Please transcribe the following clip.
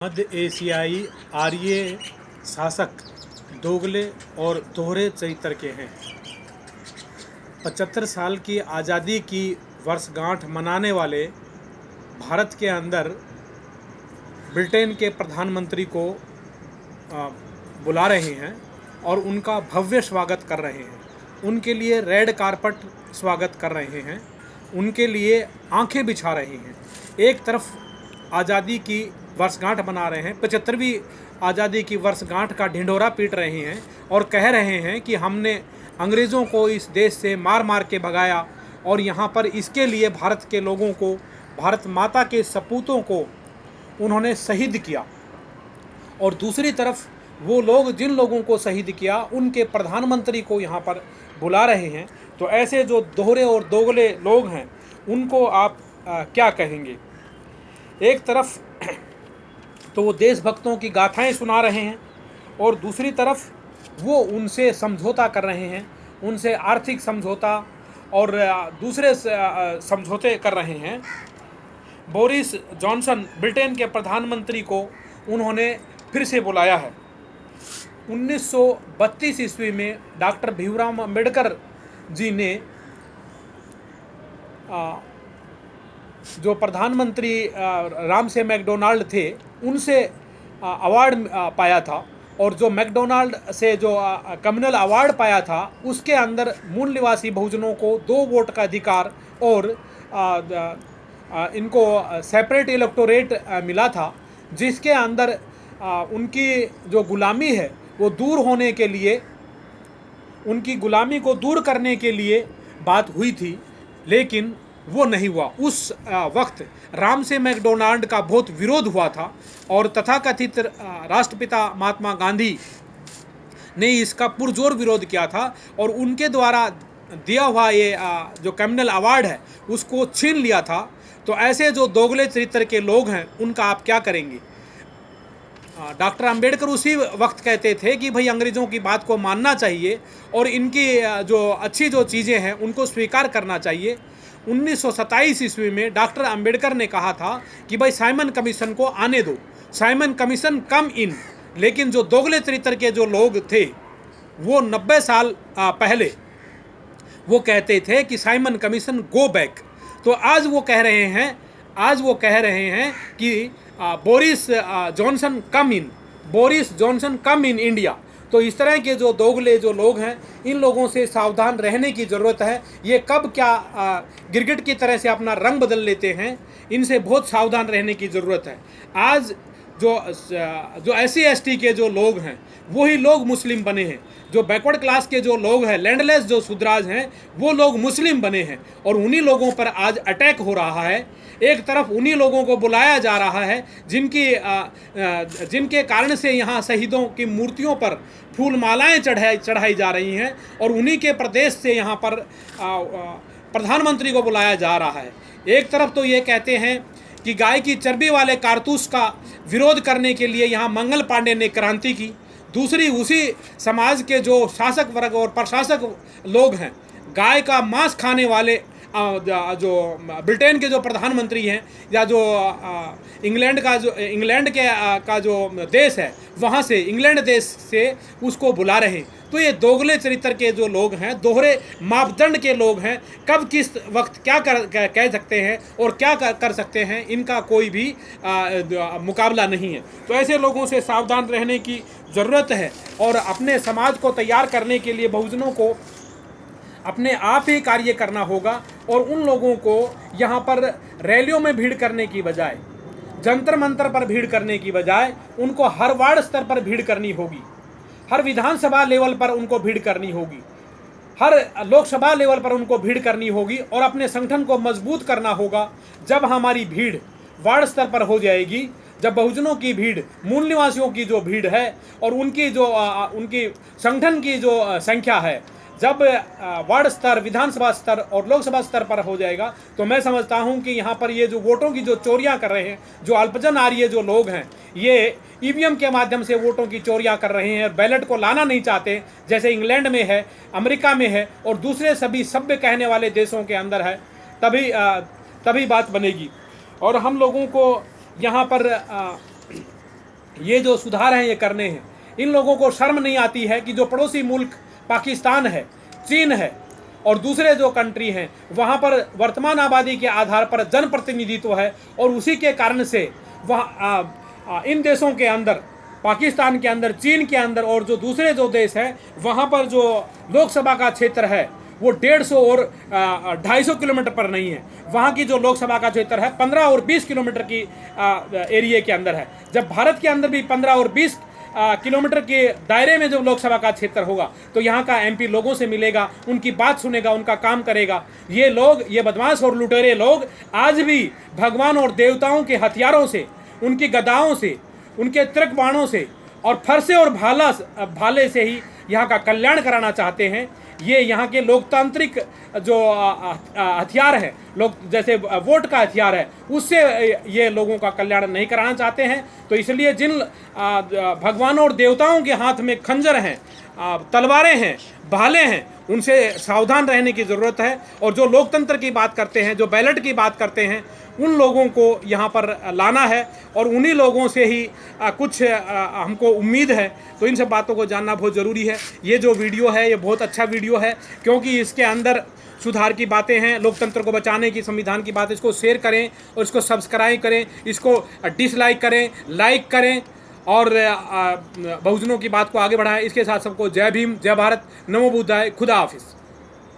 मध्य एशियाई आर्य शासक दोगले और दोहरे चरित्र के हैं। 75 साल की आज़ादी की वर्षगांठ मनाने वाले भारत के अंदर ब्रिटेन के प्रधानमंत्री को बुला रहे हैं और उनका भव्य स्वागत कर रहे हैं। उनके लिए रेड कारपेट स्वागत कर रहे हैं, उनके लिए आंखें बिछा रहे हैं। एक तरफ आज़ादी की वर्षगांठ मना रहे हैं, 75वीं आज़ादी की वर्षगांठ का ढिंढोरा पीट रहे हैं और कह रहे हैं कि हमने अंग्रेज़ों को इस देश से मार मार के भगाया और यहाँ पर इसके लिए भारत के लोगों को, भारत माता के सपूतों को उन्होंने शहीद किया। और दूसरी तरफ वो लोग जिन लोगों को शहीद किया उनके प्रधानमंत्री को यहाँ पर बुला रहे हैं। तो ऐसे जो दोहरे और दोगले लोग हैं उनको आप क्या कहेंगे? एक तरफ तो वो देशभक्तों की गाथाएं सुना रहे हैं और दूसरी तरफ वो उनसे समझौता कर रहे हैं, उनसे आर्थिक समझौता और दूसरे समझौते कर रहे हैं। बोरिस जॉनसन ब्रिटेन के प्रधानमंत्री को उन्होंने फिर से बुलाया है। 1932 ईस्वी में डॉक्टर भीमराव अम्बेडकर जी ने जो प्रधानमंत्री रामसे मैकडोनाल्ड थे उनसे अवार्ड पाया था, और जो मैकडोनाल्ड से जो कम्युनल अवार्ड पाया था उसके अंदर मूल निवासी बहुजनों को 2 वोट का अधिकार और इनको सेपरेट इलेक्टोरेट मिला था, जिसके अंदर उनकी जो गुलामी है वो दूर होने के लिए, उनकी गुलामी को दूर करने के लिए बात हुई थी, लेकिन वो नहीं हुआ। उस वक्त रामसे मैकडोनाल्ड का बहुत विरोध हुआ था और तथाकथित राष्ट्रपिता महात्मा गांधी ने इसका पुरजोर विरोध किया था और उनके द्वारा दिया हुआ ये जो कम्युनल अवार्ड है उसको छीन लिया था। तो ऐसे जो दोगले चरित्र के लोग हैं उनका आप क्या करेंगे? डॉक्टर अंबेडकर उसी वक्त कहते थे कि भाई अंग्रेज़ों की बात को मानना चाहिए और इनकी जो अच्छी जो चीज़ें हैं उनको स्वीकार करना चाहिए। 1927 ईस्वी में डॉक्टर अंबेडकर ने कहा था कि भाई साइमन कमीशन को आने दो, साइमन कमीशन कम इन। लेकिन जो दोगले चरित्र के जो लोग थे वो 90 साल पहले वो कहते थे कि साइमन कमीशन गो बैक। तो आज वो कह रहे हैं कि Boris Johnson come in, Boris Johnson come in India. तो इस तरह के जो दोगले जो लोग हैं इन लोगों से सावधान रहने की ज़रूरत है। ये कब क्या गिरगिट की तरह से अपना रंग बदल लेते हैं, इनसे बहुत सावधान रहने की ज़रूरत है। आज जो SC ST के जो लोग हैं वही लोग मुस्लिम बने हैं, जो बैकवर्ड क्लास के जो लोग हैं, लैंडलेस जो सुधराज हैं वो लोग मुस्लिम बने हैं और उन्हीं लोगों पर आज अटैक हो रहा है। एक तरफ उन्हीं लोगों को बुलाया जा रहा है जिनके कारण से यहाँ शहीदों की मूर्तियों पर फूल मालाएँ चढ़ाई जा रही हैं, और उन्हीं के प्रदेश से यहाँ पर प्रधानमंत्री को बुलाया जा रहा है। एक तरफ तो ये कहते हैं कि गाय की चर्बी वाले कारतूस का विरोध करने के लिए यहाँ मंगल पांडे ने क्रांति की, दूसरी उसी समाज के जो शासक वर्ग और प्रशासक लोग हैं, गाय का मांस खाने वाले जो ब्रिटेन के जो प्रधानमंत्री हैं या जो इंग्लैंड का जो देश है वहाँ से, इंग्लैंड देश से उसको बुला रहे हैं। तो ये दोगले चरित्र के जो लोग हैं, दोहरे मापदंड के लोग हैं, कब किस वक्त क्या कह सकते हैं और क्या कर सकते हैं, इनका कोई भी मुकाबला नहीं है। तो ऐसे लोगों से सावधान रहने की ज़रूरत है और अपने समाज को तैयार करने के लिए बहुजनों को अपने आप ही कार्य करना होगा। और उन लोगों को यहाँ पर रैलियों में भीड़ करने की बजाय, जंतर मंतर पर भीड़ करने की बजाय उनको हर वार्ड स्तर पर भीड़ करनी होगी, हर विधानसभा लेवल पर उनको भीड़ करनी होगी, हर लोकसभा लेवल पर उनको भीड़ करनी होगी और अपने संगठन को मजबूत करना होगा। जब हमारी भीड़ वार्ड स्तर पर हो जाएगी, जब बहुजनों की भीड़, मूल निवासियों की जो भीड़ है और उनकी संगठन की जो संख्या है, जब वार्ड स्तर, विधानसभा स्तर और लोकसभा स्तर पर हो जाएगा, तो मैं समझता हूं कि यहाँ पर ये जो वोटों की जो चोरियां कर रहे हैं, जो अल्पजन आर्य जो लोग हैं, ये EVM के माध्यम से वोटों की चोरियां कर रहे हैं, बैलेट को लाना नहीं चाहते, जैसे इंग्लैंड में है, अमेरिका में है और दूसरे सभी सभ्य कहने वाले देशों के अंदर है। तभी बात बनेगी। और हम लोगों को यहाँ पर ये जो सुधार हैं ये करने हैं। इन लोगों को शर्म नहीं आती है कि जो पड़ोसी मुल्क पाकिस्तान है, चीन है और दूसरे जो कंट्री हैं वहाँ पर वर्तमान आबादी के आधार पर जनप्रतिनिधित्व है और उसी के कारण से वहाँ इन देशों के अंदर, पाकिस्तान के अंदर, चीन के अंदर और जो दूसरे जो देश हैं वहाँ पर जो लोकसभा का क्षेत्र है वो 150 और 250 किलोमीटर पर नहीं है। वहाँ की जो लोकसभा का क्षेत्र है 15 और 20 किलोमीटर की एरिया के अंदर है। जब भारत के अंदर भी 15 और 20 किलोमीटर के दायरे में जब लोकसभा का क्षेत्र होगा तो यहाँ का एमपी लोगों से मिलेगा, उनकी बात सुनेगा, उनका काम करेगा। ये लोग, ये बदमाश और लुटेरे लोग आज भी भगवान और देवताओं के हथियारों से, उनकी गदाओं से, उनके तिरक बाणों से और फरसे और भाले से ही यहाँ का कल्याण कराना चाहते हैं। ये यहाँ के लोकतांत्रिक जो हथियार है, लोग जैसे वोट का हथियार है, उससे ये लोगों का कल्याण नहीं कराना चाहते हैं। तो इसलिए जिन भगवानों और देवताओं के हाथ में खंजर हैं, तलवारें हैं, भाले हैं, उनसे सावधान रहने की ज़रूरत है। और जो लोकतंत्र की बात करते हैं, जो बैलेट की बात करते हैं, उन लोगों को यहाँ पर लाना है और उन्हीं लोगों से ही कुछ हमको उम्मीद है। तो इन सब बातों को जानना बहुत ज़रूरी है। ये जो वीडियो है ये बहुत अच्छा वीडियो है क्योंकि इसके अंदर सुधार की बातें हैं, लोकतंत्र को बचाने की, संविधान की बात। इसको शेयर करें और इसको सब्सक्राइब करें, इसको डिसलाइक करें, लाइक करें और बहुजनों की बात को आगे बढ़ाएं। इसके साथ सबको जय भीम, जय भारत, नमो बुद्धाय, खुदा हाफिज़।